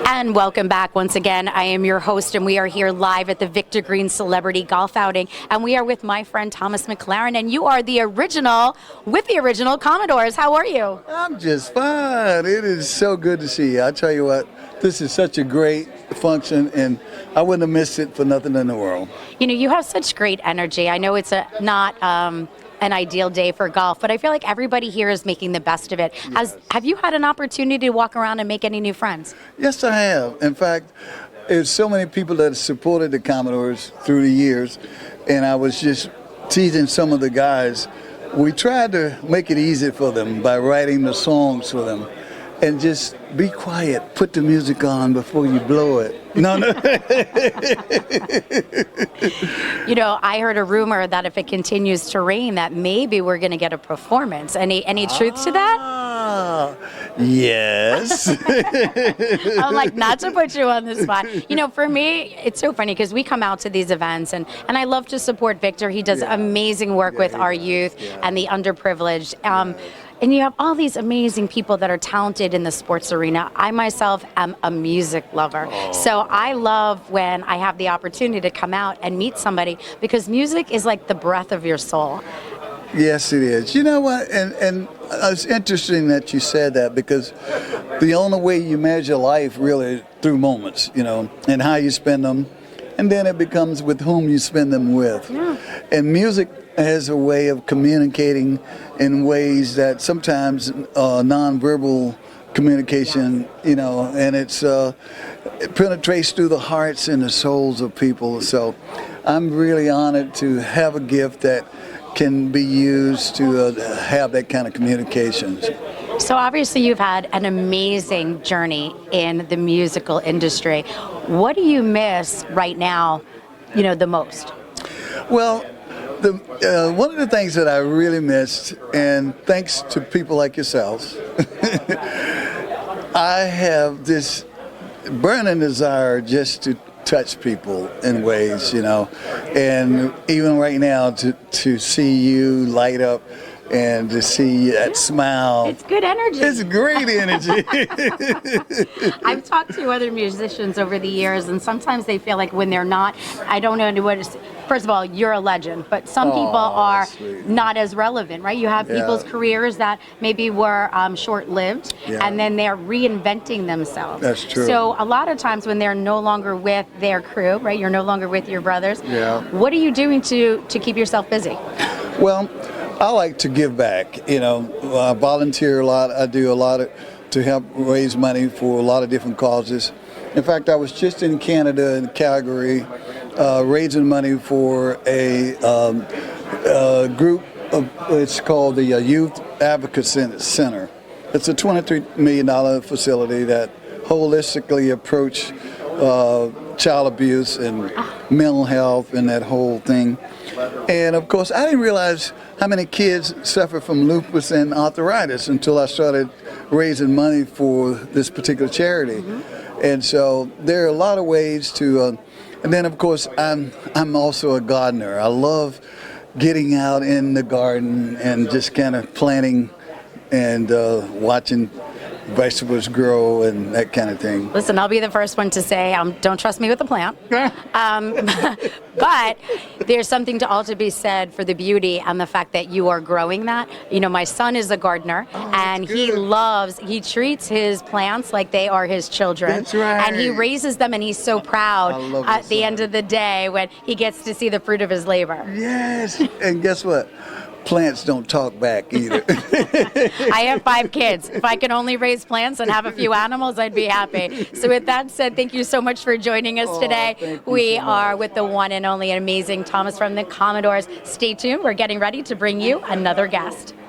And welcome back once again. I am your host, and we are here live at the Victor Green Celebrity Golf Outing. And we are with my friend Thomas McClary, and you are the original with the original Commodores. How are you? I'm just fine. It is so good to see you. I tell you what, this is such a great function, and I wouldn't have missed it for nothing in the world. You know, you have such great energy. I know it's not an ideal day for golf, but I feel like everybody here is making the best of it. Yes. Have you had an opportunity to walk around and make any new friends? Yes, I have. In fact, there's so many people that have supported the Commodores through the years, and I was just teasing some of the guys. We tried to make it easy for them by writing the songs for them. And just be quiet. Put the music on before you blow it. No. You know, I heard a rumor that if it continues to rain, that maybe we're going to get a performance. Any truth to that? Yes. I'm like, not to put you on the spot. You know, for me, it's so funny because we come out to these events, and I love to support Victor. He does amazing work with our youth and the underprivileged. And you have all these amazing people that are talented in the sports arena. I myself am a music lover. So I love when I have the opportunity to come out and meet somebody, because music is like the breath of your soul. Yes, it is. You know what? And it's interesting that you said that, because the only way you measure life really through moments, you know, and how you spend them. And then it becomes with whom you spend them with. Yeah. And music has a way of communicating in ways that sometimes nonverbal communication, you know, and it penetrates through the hearts and the souls of people. So I'm really honored to have a gift that can be used to have that kind of communications. So obviously you've had an amazing journey in the musical industry. What do you miss right now, you know, the most? Well, one of the things that I really missed, and thanks to people like yourselves, I have this burning desire just to touch people in ways, you know, and even right now to see you light up and to see that smile. It's good energy. It's great energy. I've talked to other musicians over the years, and sometimes they feel like when they're not, I don't know what to. First of all, you're a legend, but some people are not as relevant, right? You have people's careers that maybe were short-lived, and then they're reinventing themselves. That's true. So a lot of times when they're no longer with their crew, right? You're no longer with your brothers. Yeah. What are you doing to keep yourself busy? Well, I like to give back. You know, I volunteer a lot. I do a lot to help raise money for a lot of different causes. In fact, I was just in Canada, in Calgary, raising money for a group. It's called the Youth Advocacy Center. It's a $23 million facility that holistically approach child abuse and mental health and that whole thing. And of course, I didn't realize how many kids suffer from lupus and arthritis until I started raising money for this particular charity. And so there are a lot of ways to, and then of course I'm also a gardener. I love getting out in the garden and just kind of planting and watching vegetables grow and that kind of thing. Listen, I'll be the first one to say, don't trust me with the plant. But there's something to also be said for the beauty and the fact that you are growing that. You know, my son is a gardener, and he treats his plants like they are his children. That's right. And he raises them, and he's so proud at the end of the day when he gets to see the fruit of his labor. Yes, and guess what? Plants don't talk back either. I have 5 kids. If I could only raise plants and have a few animals, I'd be happy. So with that said, thank you so much for joining us today. We are with the one and only amazing Thomas from the Commodores. Stay tuned. We're getting ready to bring you another guest.